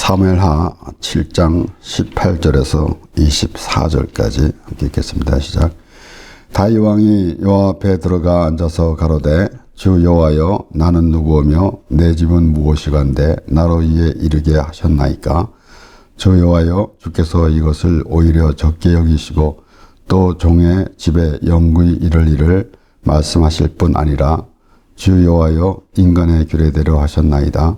사무엘하 7장 18절에서 24절까지 함께 읽겠습니다. 시작. 다윗 왕이 여호와 앞에 들어가 앉아서 가로되 주 여호와여 나는 누구오며 내 집은 무엇이간데 나로 이에 이르게 하셨나이까. 주 여호와여 주께서 이것을 오히려 적게 여기시고 또 종의 집에 영구히 이를 일을 말씀하실 뿐 아니라 주 여호와여 인간의 규례대로 하셨나이다.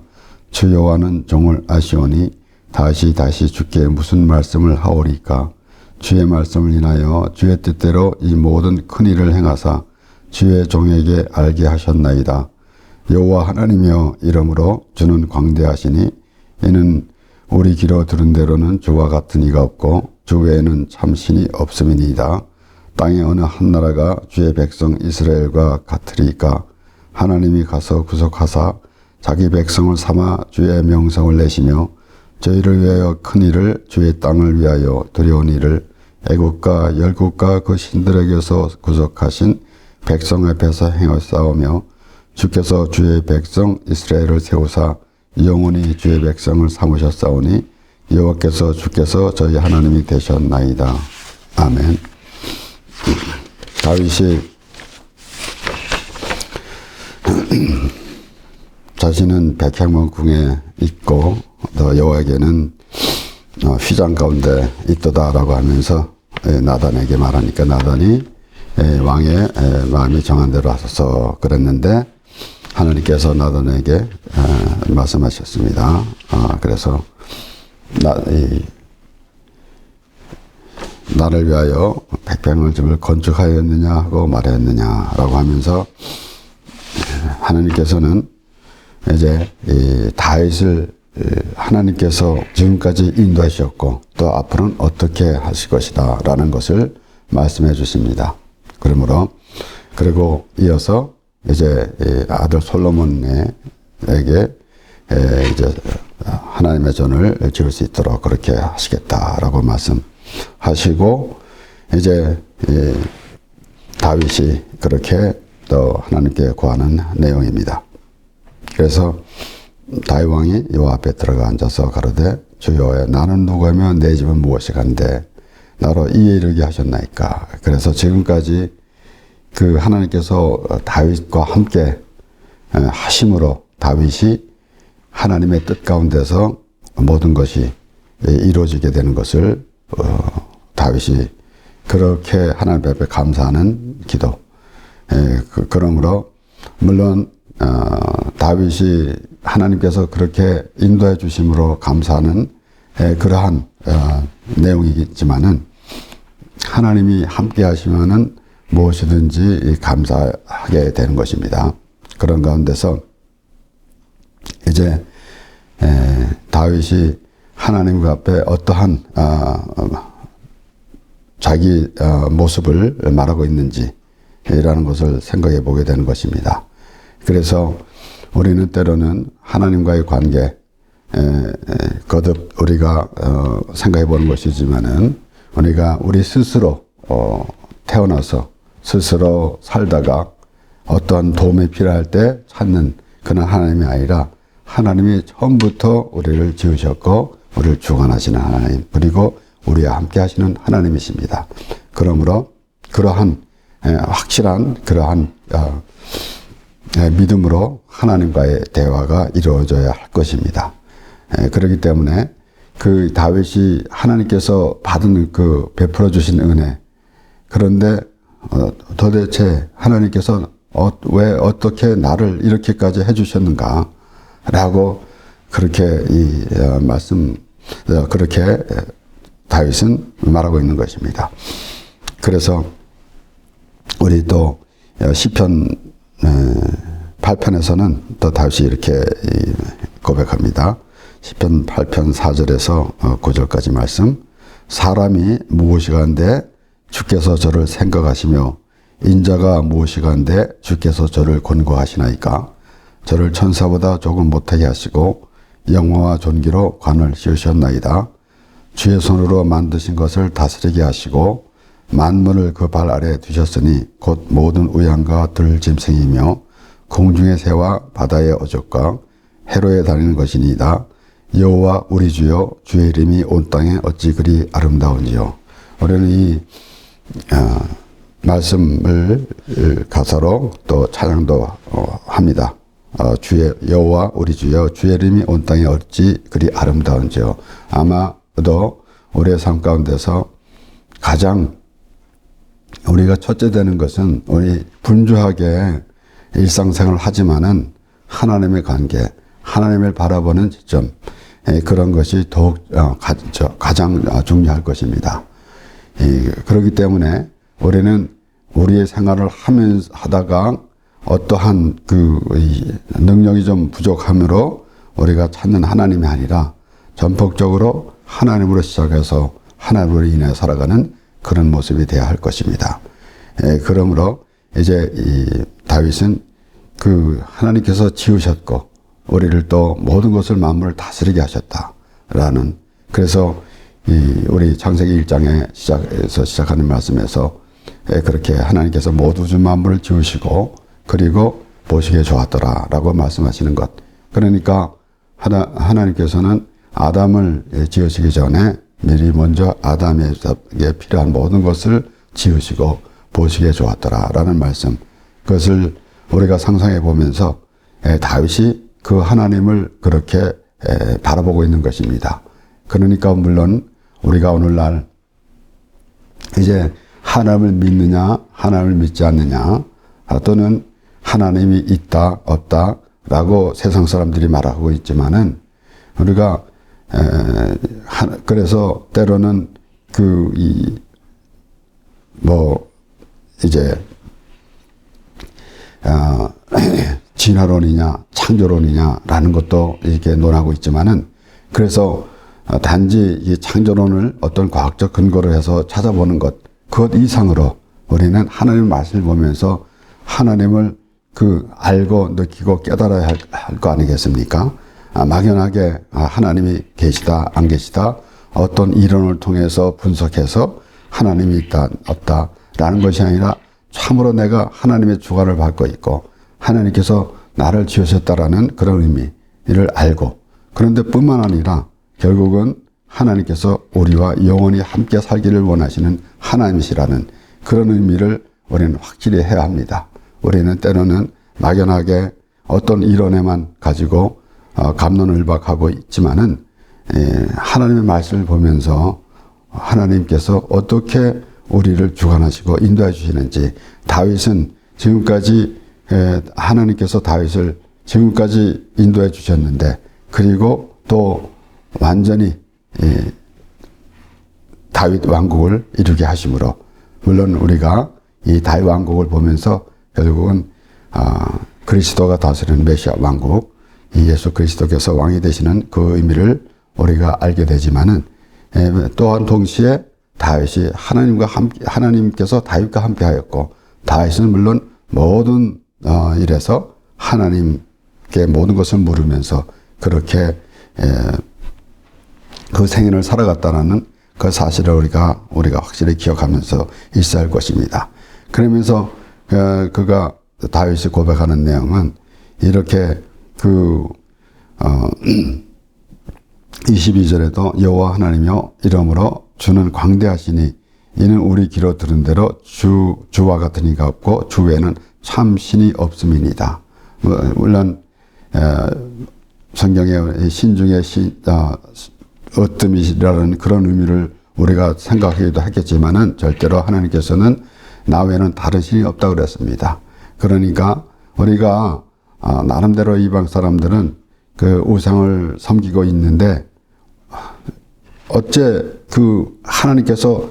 주 여호와는 종을 아시오니 다시 주께 무슨 말씀을 하오리까. 주의 말씀을 인하여 주의 뜻대로 이 모든 큰 일을 행하사 주의 종에게 알게 하셨나이다. 여호와 하나님이여 이러므로 주는 광대하시니 이는 우리 귀로 들은 대로는 주와 같은 이가 없고 주 외에는 참 신이 없음이니이다. 땅의 어느 한 나라가 주의 백성 이스라엘과 같으리까. 하나님이 가서 구속하사 자기 백성을 삼아 주의 명성을 내시며 저희를 위하여 큰 일을 주의 땅을 위하여 두려운 일을 애국과 열국과 그 신들에게서 구속하신 백성 앞에서 행하사오며 주께서 주의 백성 이스라엘을 세우사 영원히 주의 백성을 삼으셨사오니 여호와께서 주께서 저희 하나님이 되셨나이다. 아멘. 다윗이 자신은 백향문 궁에 있고 또 여호와에게는 휘장 가운데 있도다라고 하면서 나단에게 말하니까 나단이 왕의 마음이 정한 대로 하소서 그랬는데 하나님께서 나단에게 말씀하셨습니다. 그래서 나를 위하여 백향문 집을 건축하였느냐 하고 말했느냐라고 하면서 하나님께서는 이제 다윗을 하나님께서 지금까지 인도하셨고 또 앞으로는 어떻게 하실 것이다 라는 것을 말씀해 주십니다. 그러므로 그리고 이어서 이제 아들 솔로몬에게 이제 하나님의 전을 지을 수 있도록 그렇게 하시겠다라고 말씀하시고 이제 다윗이 그렇게 또 하나님께 구하는 내용입니다. 그래서 다윗 왕이 여호와 앞에 들어가 앉아서 가로되 주 여호와여 나는 누구며 내 집은 무엇이간데 나로 이에 이르게 하셨나이까. 그래서 지금까지 그 하나님께서 다윗과 함께 하심으로 다윗이 하나님의 뜻 가운데서 모든 것이 이루어지게 되는 것을 다윗이 그렇게 하나님 앞에 감사하는 기도. 그러므로 물론 다윗이 하나님께서 그렇게 인도해 주심으로 감사하는 그러한 내용이겠지만은 하나님이 함께 하시면은 무엇이든지 감사하게 되는 것입니다. 그런 가운데서 이제 다윗이 하나님 앞에 어떠한 자기 모습을 말하고 있는지라는 것을 생각해 보게 되는 것입니다. 그래서 우리는 때로는 하나님과의 관계 거듭 우리가 생각해 보는 것이지만은 우리가 우리 스스로 태어나서 스스로 살다가 어떤 도움이 필요할 때 찾는 그런 하나님이 아니라 하나님이 처음부터 우리를 지으셨고 우리를 주관하시는 하나님 그리고 우리와 함께 하시는 하나님이십니다. 그러므로 그러한 확실한 그러한 믿음으로 하나님과의 대화가 이루어져야 할 것입니다. 그렇기 때문에 그 다윗이 하나님께서 받은 그 베풀어 주신 은혜 그런데 도대체 하나님께서 왜 어떻게 나를 이렇게까지 해주셨는가 라고 그렇게 그렇게 다윗은 말하고 있는 것입니다. 그래서 우리 또 시편 8편에서는 또 다윗이 이렇게 고백합니다. 시편 8편 4절에서 9절까지 말씀. 사람이 무엇이간데 주께서 저를 생각하시며 인자가 무엇이간데 주께서 저를 권고하시나이까. 저를 천사보다 조금 못하게 하시고 영화와 존귀로 관을 씌우셨나이다. 주의 손으로 만드신 것을 다스리게 하시고 만물을 그 발 아래에 두셨으니 곧 모든 우양과 들짐승이며 공중의 새와 바다의 어족과 해로에 다니는 것이니이다. 여호와 우리 주여 주의 이름이 온 땅에 어찌 그리 아름다운지요. 우리는 이 말씀을 가사로 또 찬양도 합니다. 주의 여호와 우리 주여 주의 이름이 온 땅에 어찌 그리 아름다운지요. 아마도 우리의 삶 가운데서 가장 우리가 첫째 되는 것은 우리 분주하게 일상생활을 하지만은 하나님의 관계, 하나님을 바라보는 지점, 그런 것이 더욱 가장 중요할 것입니다. 그렇기 때문에 우리는 우리의 생활을 하다가 어떠한 능력이 좀 부족함으로 우리가 찾는 하나님이 아니라 전폭적으로 하나님으로 시작해서 하나님으로 인해 살아가는 그런 모습이 되어야 할 것입니다. 그러므로 이제 이 다윗은 하나님께서 지으셨고 우리를 또 모든 것을 만물을 다스리게 하셨다라는, 그래서 우리 창세기 1장에 시작하는 말씀에서 그렇게 하나님께서 모든 우주 만물을 지으시고 그리고 보시기에 좋았더라라고 말씀하시는 것. 그러니까 하나님께서는 아담을 지으시기 전에 미리 먼저 아담에게 필요한 모든 것을 지으시고 보시기에 좋았더라라는 말씀. 그것을 우리가 상상해 보면서 다윗이 그 하나님을 그렇게 바라보고 있는 것입니다. 그러니까 물론 우리가 오늘날 이제 하나님을 믿느냐 하나님을 믿지 않느냐, 또는 하나님이 있다 없다라고 세상 사람들이 말하고 있지만은 우리가 그래서 때로는 이제 진화론이냐 창조론이냐라는 것도 이렇게 논하고 있지만은, 그래서 단지 이 창조론을 어떤 과학적 근거로 해서 찾아보는 것, 그것 이상으로 우리는 하나님의 말씀을 보면서 하나님을 알고 느끼고 깨달아야 할 거 아니겠습니까? 막연하게 하나님이 계시다 안 계시다 어떤 이론을 통해서 분석해서 하나님이 있다 없다라는 것이 아니라 참으로 내가 하나님의 주관을 받고 있고 하나님께서 나를 지으셨다라는 그런 의미를 알고, 그런데 뿐만 아니라 결국은 하나님께서 우리와 영원히 함께 살기를 원하시는 하나님이시라는 그런 의미를 우리는 확실히 해야 합니다. 우리는 때로는 막연하게 어떤 이론에만 가지고 갑론을박하고 있지만은 하나님의 말씀을 보면서 하나님께서 어떻게 우리를 주관하시고 인도해 주시는지, 다윗은 지금까지 하나님께서 다윗을 지금까지 인도해 주셨는데, 그리고 또 완전히 다윗 왕국을 이루게 하심으로, 물론 우리가 이 다윗 왕국을 보면서 결국은 그리스도가 다스리는 메시아 왕국, 이 예수 그리스도께서 왕이 되시는 그 의미를 우리가 알게 되지만은, 또한 동시에 다윗이 하나님께서 다윗과 함께 하였고, 다윗은 물론 모든 일에서 하나님께 모든 것을 물으면서 그렇게 그 생애를 살아갔다는 그 사실을 우리가 확실히 기억하면서 있어야 할 것입니다. 그러면서 그가 다윗이 고백하는 내용은 이렇게 22절에도 여호와 하나님이여 이러므로 주는 광대하시니 이는 우리 귀로 들은 대로 주와 같은 이가 없고 주 외에는 참 신이 없음이니이다. 물론 성경의 신중의 어뜸이라는 그런 의미를 우리가 생각하기도 했겠지만은 절대로 하나님께서는 나 외에는 다른 신이 없다고 그랬습니다. 그러니까 우리가 나름대로 이방 사람들은 그 우상을 섬기고 있는데, 어째 하나님께서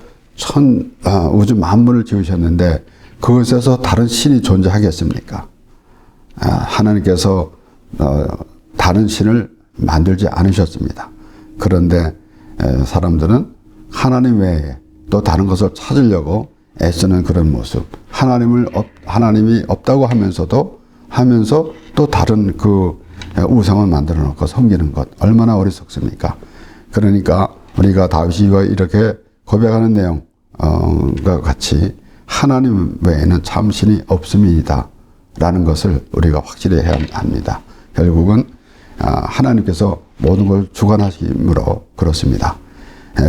우주 만물을 지으셨는데 그것에서 다른 신이 존재하겠습니까? 하나님께서 다른 신을 만들지 않으셨습니다. 그런데 사람들은 하나님 외에 또 다른 것을 찾으려고 애쓰는 그런 모습, 하나님이 없다고 하면서 또 다른 우상을 만들어 놓고 섬기는 것, 얼마나 어리석습니까? 그러니까 우리가 다윗이 이렇게 고백하는 내용과 같이 하나님 외에는 참 신이 없음이다 라는 것을 우리가 확실히 해야 합니다. 결국은 하나님께서 모든 걸 주관하심으로 그렇습니다.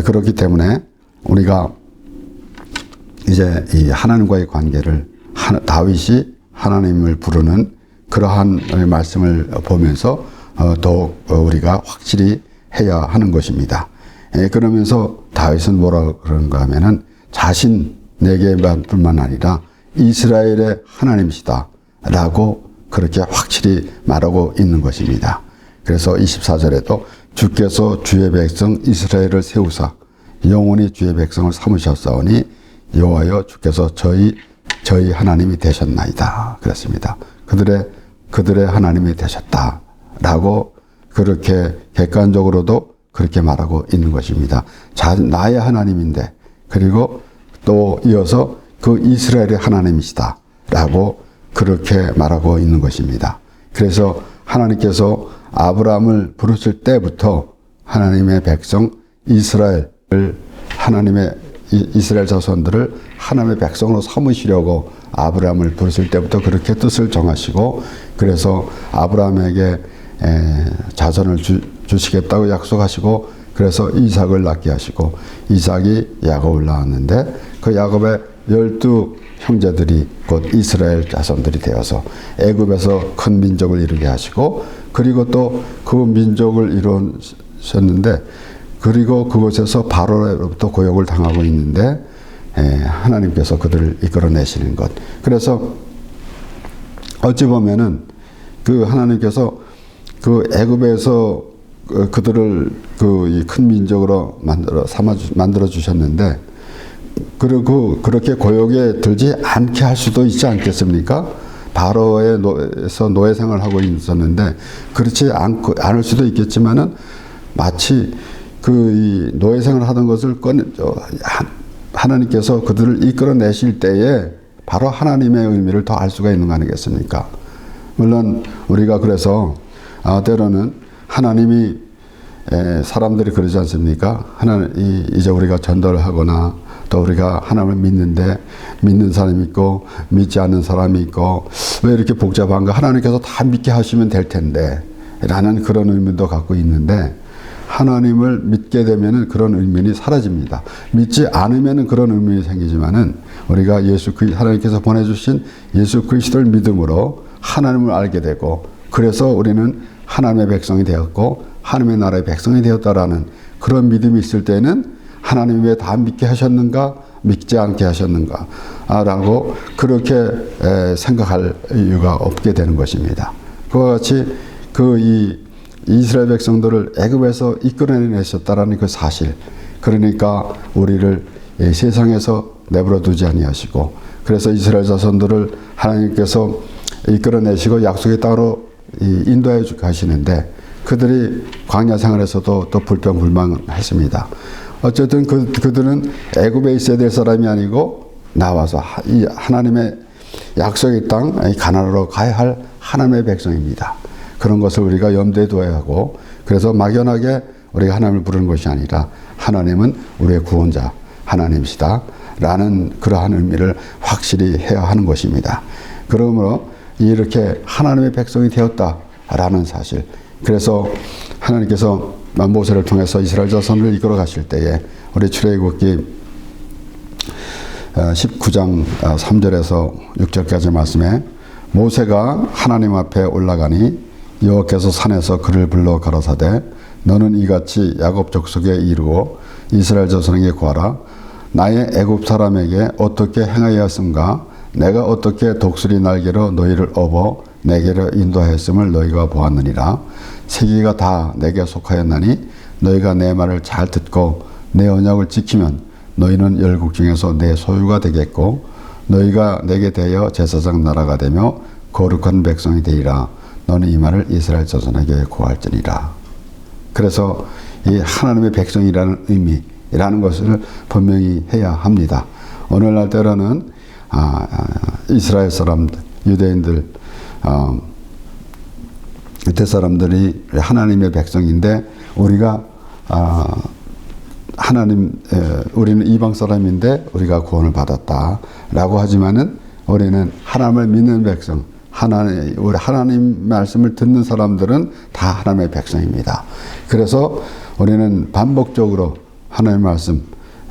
그렇기 때문에 우리가 이제 이 하나님과의 관계를 다윗이 하나님을 부르는 그러한 말씀을 보면서 더욱 우리가 확실히 해야 하는 것입니다. 그러면서 다윗은 뭐라 그런가 하면은 자신 내게뿐만 아니라 이스라엘의 하나님이시다 라고 그렇게 확실히 말하고 있는 것입니다. 그래서 24절에도 주께서 주의 백성 이스라엘을 세우사 영원히 주의 백성을 삼으셨사오니 여호와여 주께서 저희 하나님이 되셨나이다 그랬습니다. 그들의 하나님이 되셨다라고 그렇게 객관적으로도 그렇게 말하고 있는 것입니다. 나의 하나님인데 그리고 또 이어서 그 이스라엘의 하나님이시다라고 그렇게 말하고 있는 것입니다. 그래서 하나님께서 아브라함을 부르실 때부터 하나님의 백성 이스라엘 자손들을 하나님의 백성으로 삼으시려고 아브라함을 부르실 때부터 그렇게 뜻을 정하시고 그래서 아브라함에게 자손을 주시겠다고 약속하시고 그래서 이삭을 낳게 하시고 이삭이 야곱을 낳았는데 그 야곱의 12 형제들이 곧 이스라엘 자손들이 되어서 애굽에서 큰 민족을 이루게 하시고 그리고 또 그 민족을 이루셨는데 그리고 그곳에서 바로로부터 고역을 당하고 있는데 하나님께서 그들을 이끌어내시는 것. 그래서 어찌 보면은 그 하나님께서 그 애굽에서 그들을 그 큰 민족으로 만들어 주셨는데 그리고 그렇게 고역에 들지 않게 할 수도 있지 않겠습니까? 바로에서 노예 생활을 하고 있었는데 그렇지 않을 수도 있겠지만은 마치 그 노예 생활을 하던 것을 하나님께서 그들을 이끌어내실 때에 바로 하나님의 의미를 더 알 수가 있는 거 아니겠습니까? 물론 우리가 그래서 때로는 하나님이 사람들이 그러지 않습니까? 이제 우리가 전도를 하거나 또 우리가 하나님을 믿는데 믿는 사람이 있고 믿지 않는 사람이 있고 왜 이렇게 복잡한가? 하나님께서 다 믿게 하시면 될 텐데 라는 그런 의미도 갖고 있는데 하나님을 믿게 되면은 그런 의미는 사라집니다. 믿지 않으면은 그런 의미가 생기지만은 우리가 하나님께서 보내주신 예수 그리스도를 믿음으로 하나님을 알게 되고 그래서 우리는 하나님의 백성이 되었고 하나님의 나라의 백성이 되었다라는 그런 믿음이 있을 때는 하나님이 왜 다 믿게 하셨는가 믿지 않게 하셨는가 라고 그렇게 생각할 이유가 없게 되는 것입니다. 그와 같이 이스라엘 백성들을 애굽에서 이끌어내셨다라는 그 사실 그러니까 우리를 세상에서 내버려 두지 아니하시고 그래서 이스라엘 자손들을 하나님께서 이끌어내시고 약속의 땅으로 인도해 가시는데 그들이 광야 생활에서도 또 불평불만했습니다. 어쨌든 그들은 애굽에 있어야 될 사람이 아니고 나와서 이 하나님의 약속의 땅 가나안으로 가야 할 하나님의 백성입니다. 그런 것을 우리가 염두에 두어야 하고 그래서 막연하게 우리가 하나님을 부르는 것이 아니라 하나님은 우리의 구원자 하나님이시다 라는 그러한 의미를 확실히 해야 하는 것입니다. 그러므로 이렇게 하나님의 백성이 되었다라는 사실 그래서 하나님께서 모세를 통해서 이스라엘 자손을 이끌어 가실 때에 우리 출애굽기 19장 3절에서 6절까지 말씀에 모세가 하나님 앞에 올라가니 여호와께서 산에서 그를 불러 가라사대 너는 이같이 야곱 족속에 이르고 이스라엘 자손에게 구하라 나의 애굽 사람에게 어떻게 행하였음가 내가 어떻게 독수리 날개로 너희를 업어 내게로 인도하였음을 너희가 보았느니라 세계가 다 내게 속하였나니 너희가 내 말을 잘 듣고 내 언약을 지키면 너희는 열국 중에서 내 소유가 되겠고 너희가 내게 대하여 제사장 나라가 되며 거룩한 백성이 되리라 너는 이 말을 이스라엘 자손에게 고할지니라. 그래서 이 하나님의 백성이라는 의미라는 것을 분명히 해야 합니다. 오늘날 때로는 이스라엘 사람들, 유대인들, 유대 사람들이 하나님의 백성인데 우리가 우리는 이방 사람인데 우리가 구원을 받았다라고 하지만은 우리는 하나님을 믿는 백성, 우리 하나님 말씀을 듣는 사람들은 다 하나님의 백성입니다. 그래서 우리는 반복적으로 하나님의 말씀,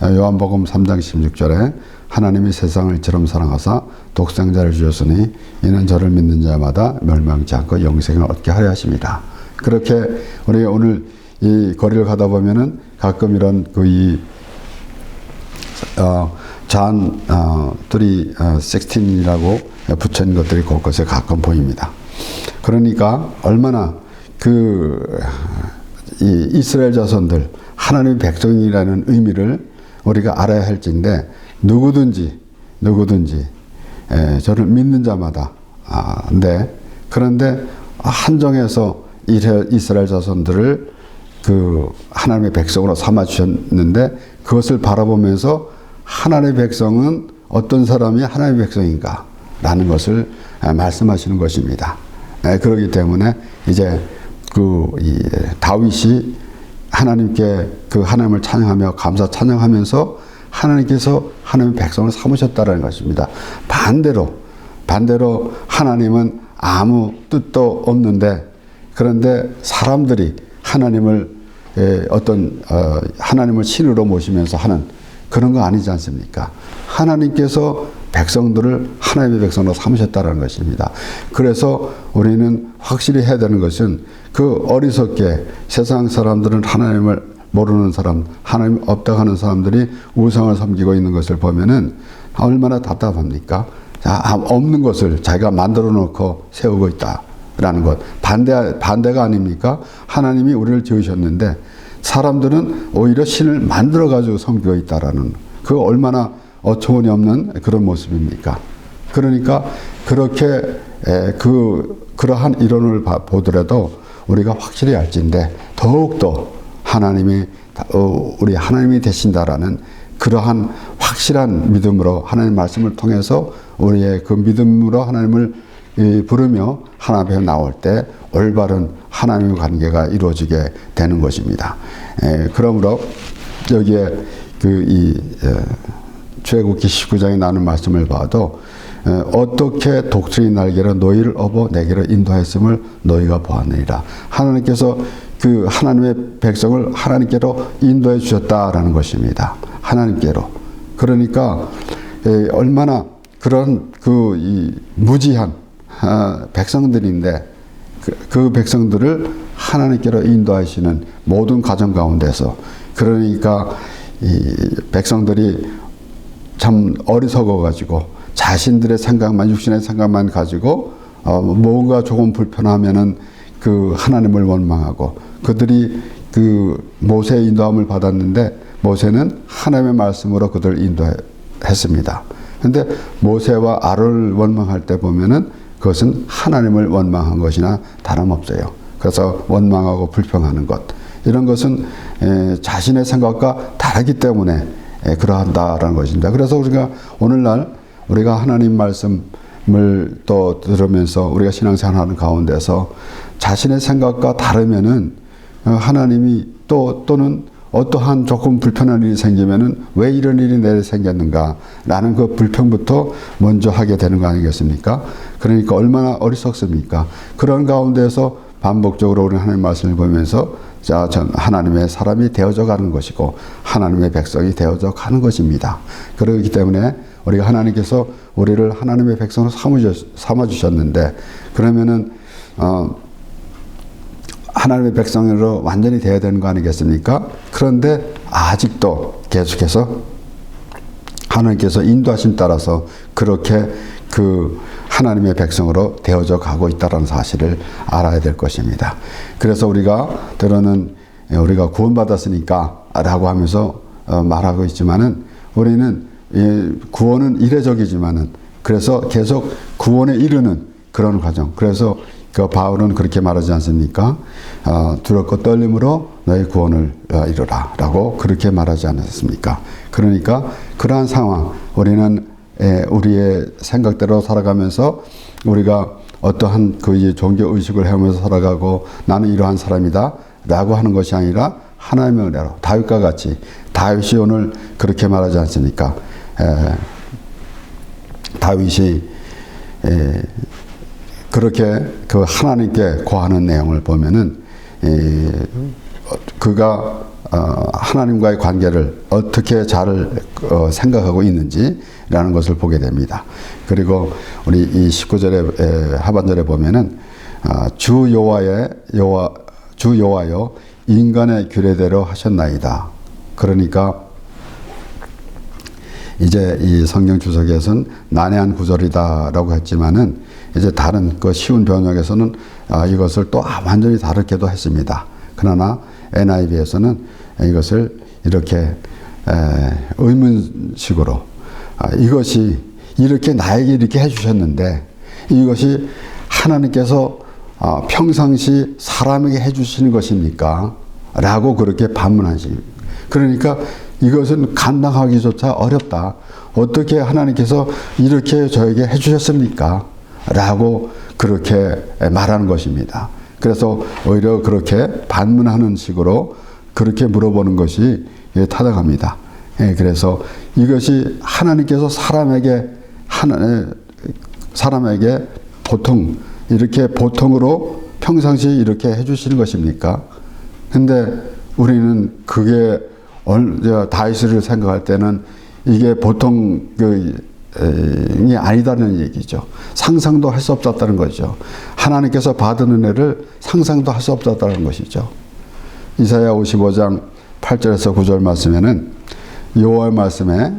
요한복음 3장 16절에 하나님이 세상을 이처럼 사랑하사 독생자를 주셨으니 이는 저를 믿는 자마다 멸망치 않고 영생을 얻게 하려 하십니다. 그렇게 우리 오늘 이 거리를 가다 보면은 가끔 이런 잔 16이라고 붙여있는 것들이 곳곳에 가끔 보입니다. 그러니까 얼마나 이 이스라엘 자손들 하나님의 백성이라는 의미를 우리가 알아야 할진데 누구든지 저를 믿는 자마다 그런데 한정해서 이스라엘 자손들을 하나님의 백성으로 삼아 주셨는데 그것을 바라보면서 하나님의 백성은 어떤 사람이 하나님의 백성인가 라는 것을 말씀하시는 것입니다. 그렇기 때문에 이제 다윗이 하나님께 하나님을 찬양하며 감사 찬양하면서 하나님께서 하나님의 백성을 삼으셨다는 것입니다. 반대로 하나님은 아무 뜻도 없는데 그런데 사람들이 하나님을 하나님을 신으로 모시면서 하는 그런 거 아니지 않습니까? 하나님께서 백성들을 하나님의 백성으로 삼으셨다는 것입니다. 그래서 우리는 확실히 해야 되는 것은 어리석게 세상 사람들은 하나님을 모르는 사람, 하나님 없다고 하는 사람들이 우상을 섬기고 있는 것을 보면은 얼마나 답답합니까? 없는 것을 자기가 만들어 놓고 세우고 있다라는 것. 반대가 아닙니까? 하나님이 우리를 지으셨는데 사람들은 오히려 신을 만들어 가지고 섬기고 있다라는 얼마나 어처구니 없는 그런 모습입니까? 그러니까 그렇게 그러한 이론을 보더라도 우리가 확실히 알진데 더욱더 하나님이 우리 하나님이 되신다라는 그러한 확실한 믿음으로 하나님 말씀을 통해서 우리의 그 믿음으로 하나님을 부르며 하나님 앞에 나올 때 올바른 하나님의 관계가 이루어지게 되는 것입니다. 그러므로 여기에 출애굽기 19장에 나오는 말씀을 봐도 어떻게 독수리 날개로 너희를 업어 내게로 인도하였음을 너희가 보았느니라. 하나님께서 하나님의 백성을 하나님께로 인도해 주셨다라는 것입니다. 하나님께로. 그러니까 얼마나 그런 이 무지한 백성들인데 그 백성들을 하나님께로 인도하시는 모든 과정 가운데서 그러니까 이 백성들이 참 어리석어 가지고 자신들의 생각만 육신의 생각만 가지고 뭔가 조금 불편하면은 하나님을 원망하고 그들이 모세의 인도함을 받았는데 모세는 하나님의 말씀으로 그들을 인도했습니다. 그런데 모세와 아론을 원망할 때 보면은 그것은 하나님을 원망한 것이나 다름없어요. 그래서 원망하고 불평하는 것 이런 것은 자신의 생각과 다르기 때문에 그러한다라는 것입니다. 그래서 우리가 오늘날 우리가 하나님 말씀을 또 들으면서 우리가 신앙생활하는 가운데서 자신의 생각과 다르면은 하나님이 또는 어떠한 조금 불편한 일이 생기면은 왜 이런 일이 내게 생겼는가라는 그 불평부터 먼저 하게 되는 거 아니겠습니까? 그러니까 얼마나 어리석습니까? 그런 가운데서 반복적으로 우리는 하나님 말씀을 보면서 전 하나님의 사람이 되어져 가는 것이고 하나님의 백성이 되어져 가는 것입니다. 그렇기 때문에 우리가 하나님께서 우리를 하나님의 백성으로 삼아주셨는데 그러면은 하나님의 백성으로 완전히 되어야 되는 거 아니겠습니까? 그런데 아직도 계속해서 하나님께서 인도하심 따라서 그렇게 하나님의 백성으로 되어져 가고 있다는 사실을 알아야 될 것입니다. 그래서 우리가 때로는 우리가 구원받았으니까 라고 하면서 말하고 있지만은 우리는 구원은 이례적이지만은 그래서 계속 구원에 이르는 그런 과정. 그래서 바울은 그렇게 말하지 않습니까? 두렵고 떨림으로 너의 구원을 이루라 라고 그렇게 말하지 않았습니까? 그러니까 그러한 상황 우리는 우리의 생각대로 살아가면서 우리가 어떠한 종교 의식을 해오면서 살아가고 나는 이러한 사람이다 라고 하는 것이 아니라 하나님의 은혜로 다윗과 같이 다윗이 오늘 그렇게 말하지 않습니까? 다윗이 그렇게 그 하나님께 고하는 내용을 보면은 그가 하나님과의 관계를 어떻게 잘 생각하고 있는지라는 것을 보게 됩니다. 그리고 우리 이 19절의 하반절에 보면은 주 여호와여 인간의 규례대로 하셨나이다. 그러니까 이제 이 성경 주석에서는 난해한 구절이다라고 했지만은 이제 다른 그 쉬운 번역에서는 이것을 또 완전히 다르게도 했습니다. 그러나 NIV에서는 이것을 이렇게 의문식으로 이것이 이렇게 나에게 이렇게 해주셨는데 이것이 하나님께서 평상시 사람에게 해주시는 것입니까? 라고 그렇게 반문하십니다. 그러니까 이것은 감당하기조차 어렵다. 어떻게 하나님께서 이렇게 저에게 해주셨습니까? 라고 그렇게 말하는 것입니다. 그래서 오히려 그렇게 반문하는 식으로 그렇게 물어보는 것이 타당합니다. 그래서 이것이 하나님께서 사람에게 보통 이렇게 보통으로 평상시 이렇게 해주시는 것입니까? 근데 우리는 그게 다윗을 생각할 때는 이게 보통 이 아니다는 얘기죠. 상상도 할 수 없었다는 거죠. 하나님께서 받은 은혜를 상상도 할 수 없었다는 것이죠. 이사야 55장 8절에서 9절 말씀에는 여호와의 말씀에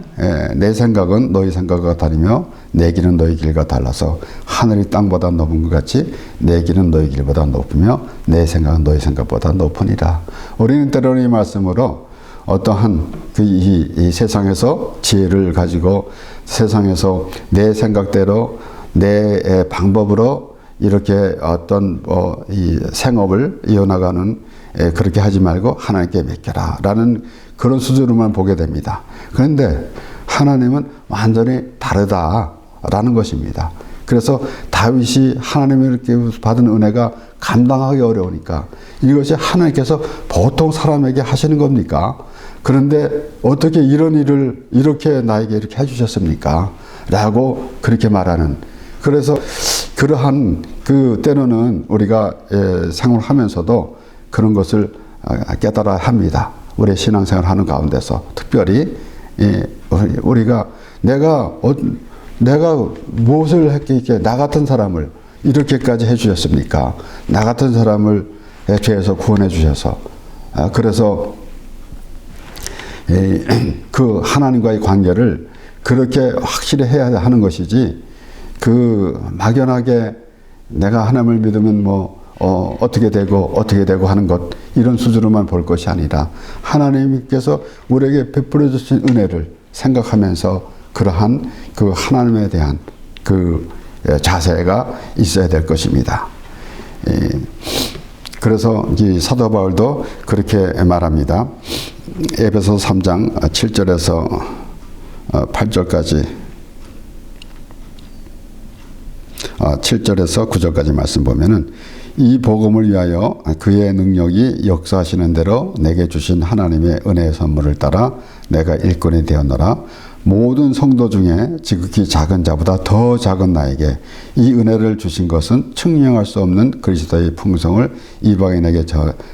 내 생각은 너희 생각과 다르며 내 길은 너희 길과 달라서 하늘이 땅보다 높은 것 같이 내 길은 너희 길보다 높으며 내 생각은 너희 생각보다 높으니라. 우리는 때로는 이 말씀으로 어떠한 이 세상에서 지혜를 가지고 세상에서 내 생각대로 내 방법으로 이렇게 어떤 이 생업을 이어나가는 그렇게 하지 말고 하나님께 맡겨라 라는 그런 수준으로만 보게 됩니다. 그런데 하나님은 완전히 다르다라는 것입니다. 그래서 다윗이 하나님께 받은 은혜가 감당하기 어려우니까 이것이 하나님께서 보통 사람에게 하시는 겁니까? 그런데 어떻게 이런 일을 이렇게 나에게 이렇게 해주셨습니까? 라고 그렇게 말하는. 그래서 그러한 때로는 우리가 생활하면서도 그런 것을 깨달아야 합니다. 우리의 신앙생활 하는 가운데서 특별히 우리가 내가 무엇을 했기에 나 같은 사람을 이렇게까지 해주셨습니까? 나 같은 사람을 죄에서 구원해 주셔서 그래서 그 하나님과의 관계를 그렇게 확실히 해야 하는 것이지 막연하게 내가 하나님을 믿으면 어떻게 되고 하는 것 이런 수준으로만 볼 것이 아니라 하나님께서 우리에게 베풀어 주신 은혜를 생각하면서 그러한 하나님에 대한 자세가 있어야 될 것입니다. 그래서 이 사도 바울도 그렇게 말합니다. 에베소 3장 7절에서 8절까지 7절에서 9절까지 말씀 보면은 이 복음을 위하여 그의 능력이 역사하시는 대로 내게 주신 하나님의 은혜의 선물을 따라 내가 일꾼이 되었노라. 모든 성도 중에 지극히 작은 자보다 더 작은 나에게 이 은혜를 주신 것은 측량할 수 없는 그리스도의 풍성을 이방인에게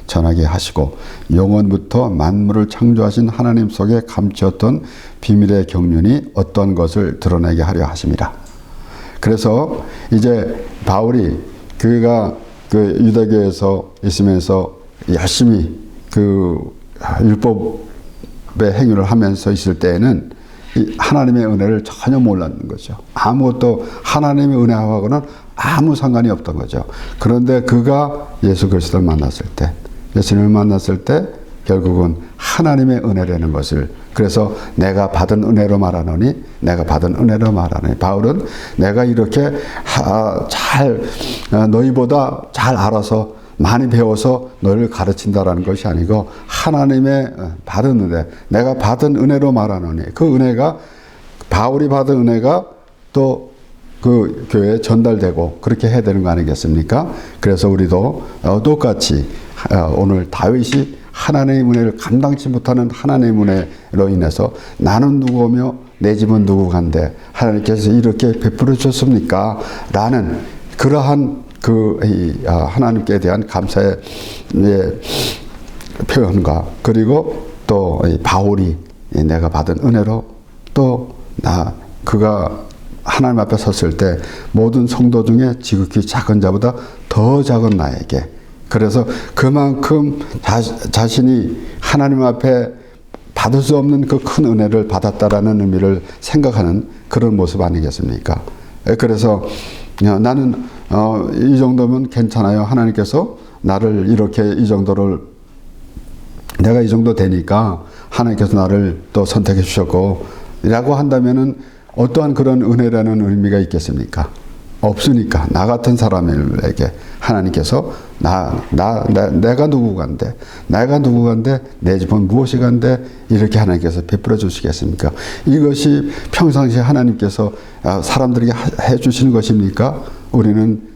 전하게 하시고 영원부터 만물을 창조하신 하나님 속에 감추었던 비밀의 경륜이 어떤 것을 드러내게 하려 하심이라. 그래서 이제 바울이 그가 유대교에서 있으면서 열심히 율법의 행위를 하면서 있을 때에는 하나님의 은혜를 전혀 몰랐는 거죠. 아무것도 하나님의 은혜하고는 아무 상관이 없던 거죠. 그런데 그가 예수 그리스도를 만났을 때, 예수님을 만났을 때 결국은 하나님의 은혜라는 것을, 그래서 내가 받은 은혜로 말하노니 내가 받은 은혜로 말하노니, 바울은 내가 이렇게 너희보다 잘 알아서 많이 배워서 너희를 가르친다라는 것이 아니고 하나님의 받은 은혜, 내가 받은 은혜로 말하노니, 그 은혜가 바울이 받은 은혜가 또 그 교회에 전달되고 그렇게 해야 되는 거 아니겠습니까? 그래서 우리도 똑같이 오늘 다윗이 하나님의 은혜를 감당치 못하는 하나님의 은혜로 인해서 나는 누구며 내 집은 누구간데 하나님께서 이렇게 베풀어 주셨습니까? 라는 그러한 하나님께 대한 감사의 표현과 그리고 또 바울이 내가 받은 은혜로 또 그가 하나님 앞에 섰을 때 모든 성도 중에 지극히 작은 자보다 더 작은 나에게, 그래서 그만큼 자신이 하나님 앞에 받을 수 없는 그 큰 은혜를 받았다라는 의미를 생각하는 그런 모습 아니겠습니까? 그래서 나는 이 정도면 괜찮아요. 하나님께서 나를 이렇게 내가 이 정도 되니까 하나님께서 나를 또 선택해 주셨고 라고 한다면은 어떠한 그런 은혜라는 의미가 있겠습니까? 없으니까. 나 같은 사람에게 하나님께서 내가 누구간데 내 집은 무엇이 간데 이렇게 하나님께서 베풀어 주시겠습니까? 이것이 평상시에 하나님께서 사람들에게 해 주시는 것입니까? 우리는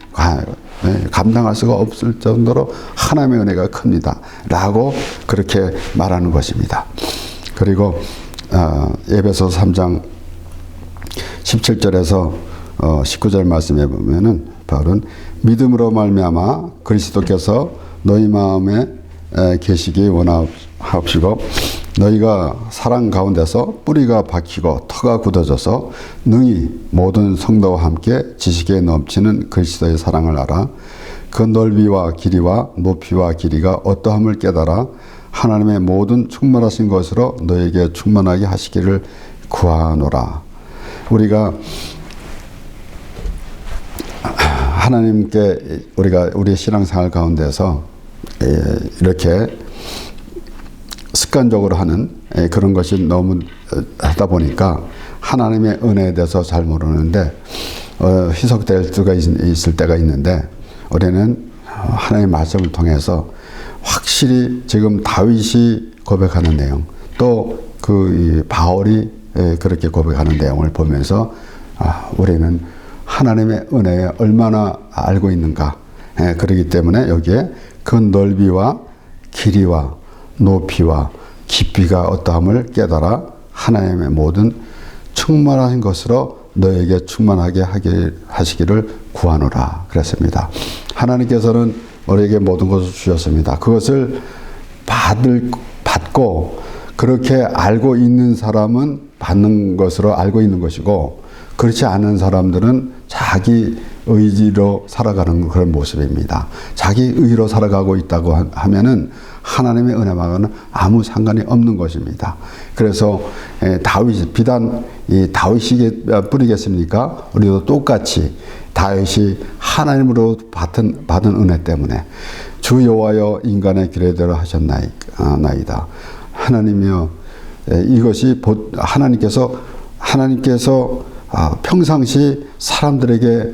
감당할 수가 없을 정도로 하나님의 은혜가 큽니다 라고 그렇게 말하는 것입니다. 그리고 에베소서 3장 17절에서 19절 말씀해 보면은 바울은 믿음으로 말미암아 그리스도께서 너희 마음에 계시기 원하옵시고 너희가 사랑 가운데서 뿌리가 박히고 터가 굳어져서 능히 모든 성도와 함께 지식에 넘치는 그리스도의 사랑을 알아 그 넓이와 길이와 높이와 길이가 어떠함을 깨달아 하나님의 모든 충만하신 것으로 너에게 충만하게 하시기를 구하노라. 우리가 하나님께 우리의 신앙생활 가운데서 이렇게 습관적으로 하는 그런 것이 너무 하다 보니까 하나님의 은혜에 대해서 잘 모르는데 희석될 수가 있을 때가 있는데 우리는 하나님의 말씀을 통해서 확실히 지금 다윗이 고백하는 내용 또 그 바울이 그렇게 고백하는 내용을 보면서 우리는 하나님의 은혜에 얼마나 알고 있는가. 그렇기 때문에 여기에 그 넓이와 길이와 높이와 깊이가 어떠함을 깨달아 하나님의 모든 충만한 것으로 너에게 충만하게 하시기를 구하노라 그랬습니다. 하나님께서는 우리에게 모든 것을 주셨습니다. 그것을 받고 그렇게 알고 있는 사람은 받는 것으로 알고 있는 것이고 그렇지 않은 사람들은 자기 의지로 살아가는 그런 모습입니다. 자기 의로 살아가고 있다고 하면은 하나님의 은혜와는 아무 상관이 없는 것입니다. 그래서 비단 다윗이 뿌리겠습니까? 우리도 똑같이 다윗이 하나님으로 받은 은혜 때문에 주 여호와여 인간의 기례대로 하셨나이다. 하나님이여 이것이 하나님께서 평상시 사람들에게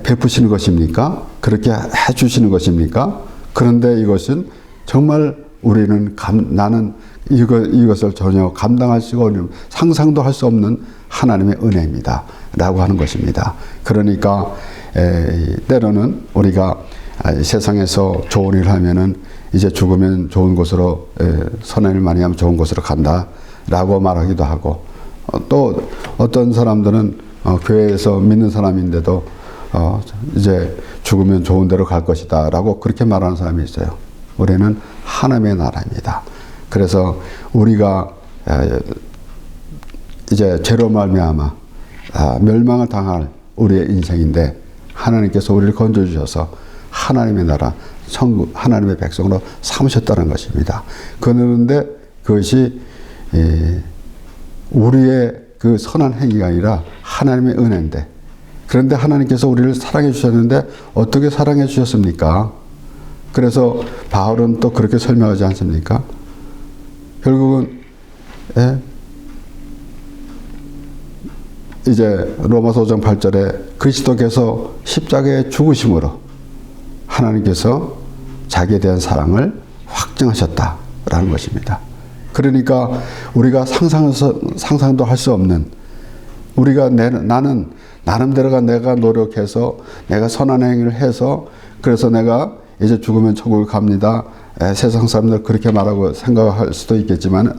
베푸시는 것입니까? 그렇게 해주시는 것입니까? 그런데 이것은 정말 우리는 나는 이것을 전혀 감당할 수가 없는 상상도 할 수 없는 하나님의 은혜입니다 라고 하는 것입니다. 그러니까 때로는 우리가 세상에서 좋은 일을 하면은 이제 죽으면 좋은 곳으로 선한 일 많이 하면 좋은 곳으로 간다 라고 말하기도 하고 또 어떤 사람들은 교회에서 믿는 사람인데도 이제 죽으면 좋은 데로 갈 것이다 라고 그렇게 말하는 사람이 있어요. 우리는 하나님의 나라입니다. 그래서 우리가 이제 죄로 말미암아 멸망을 당할 우리의 인생인데 하나님께서 우리를 건져주셔서 하나님의 나라 천국 하나님의 백성으로 삼으셨다는 것입니다. 그런데 그것이 우리의 그 선한 행위가 아니라 하나님의 은혜인데 그런데 하나님께서 우리를 사랑해 주셨는데 어떻게 사랑해 주셨습니까? 그래서 바울은 또 그렇게 설명하지 않습니까? 결국은 이제 로마서 5장 8절에 그리스도께서 십자가에 죽으심으로 하나님께서 자기에 대한 사랑을 확증하셨다라는 것입니다. 그러니까 우리가 상상도 할 수 없는 우리가 나는 나름대로가 내가 노력해서 내가 선한 행위를 해서 그래서 내가 이제 죽으면 천국을 갑니다. 세상 사람들 그렇게 말하고 생각할 수도 있겠지만은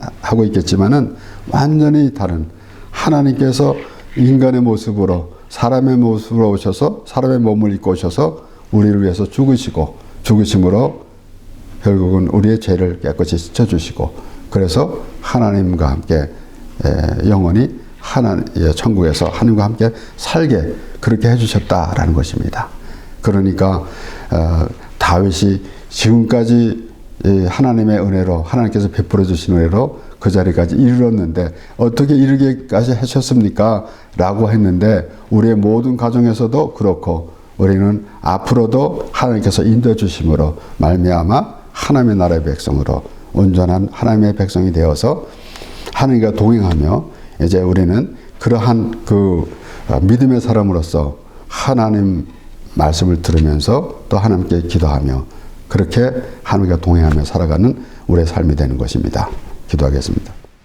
완전히 다른 하나님께서 인간의 모습으로 사람의 모습으로 오셔서 사람의 몸을 입고 오셔서 우리를 위해서 죽으시고 죽으심으로 결국은 우리의 죄를 깨끗이 씻어주시고 그래서 하나님과 함께 영원히 천국에서 하나님과 함께 살게 그렇게 해주셨다라는 것입니다. 그러니까 다윗이 지금까지 하나님의 은혜로 하나님께서 베풀어 주신 은혜로 그 자리까지 이르렀는데 어떻게 이르기까지 하셨습니까? 라고 했는데 우리의 모든 가정에서도 그렇고 우리는 앞으로도 하나님께서 인도해 주심으로 말미암아 하나님의 나라의 백성으로 온전한 하나님의 백성이 되어서 하나님과 동행하며 이제 우리는 그러한 그 믿음의 사람으로서 하나님 말씀을 들으면서 또 하나님께 기도하며 그렇게 하나님과 동행하며 살아가는 우리의 삶이 되는 것입니다. 기도하겠습니다.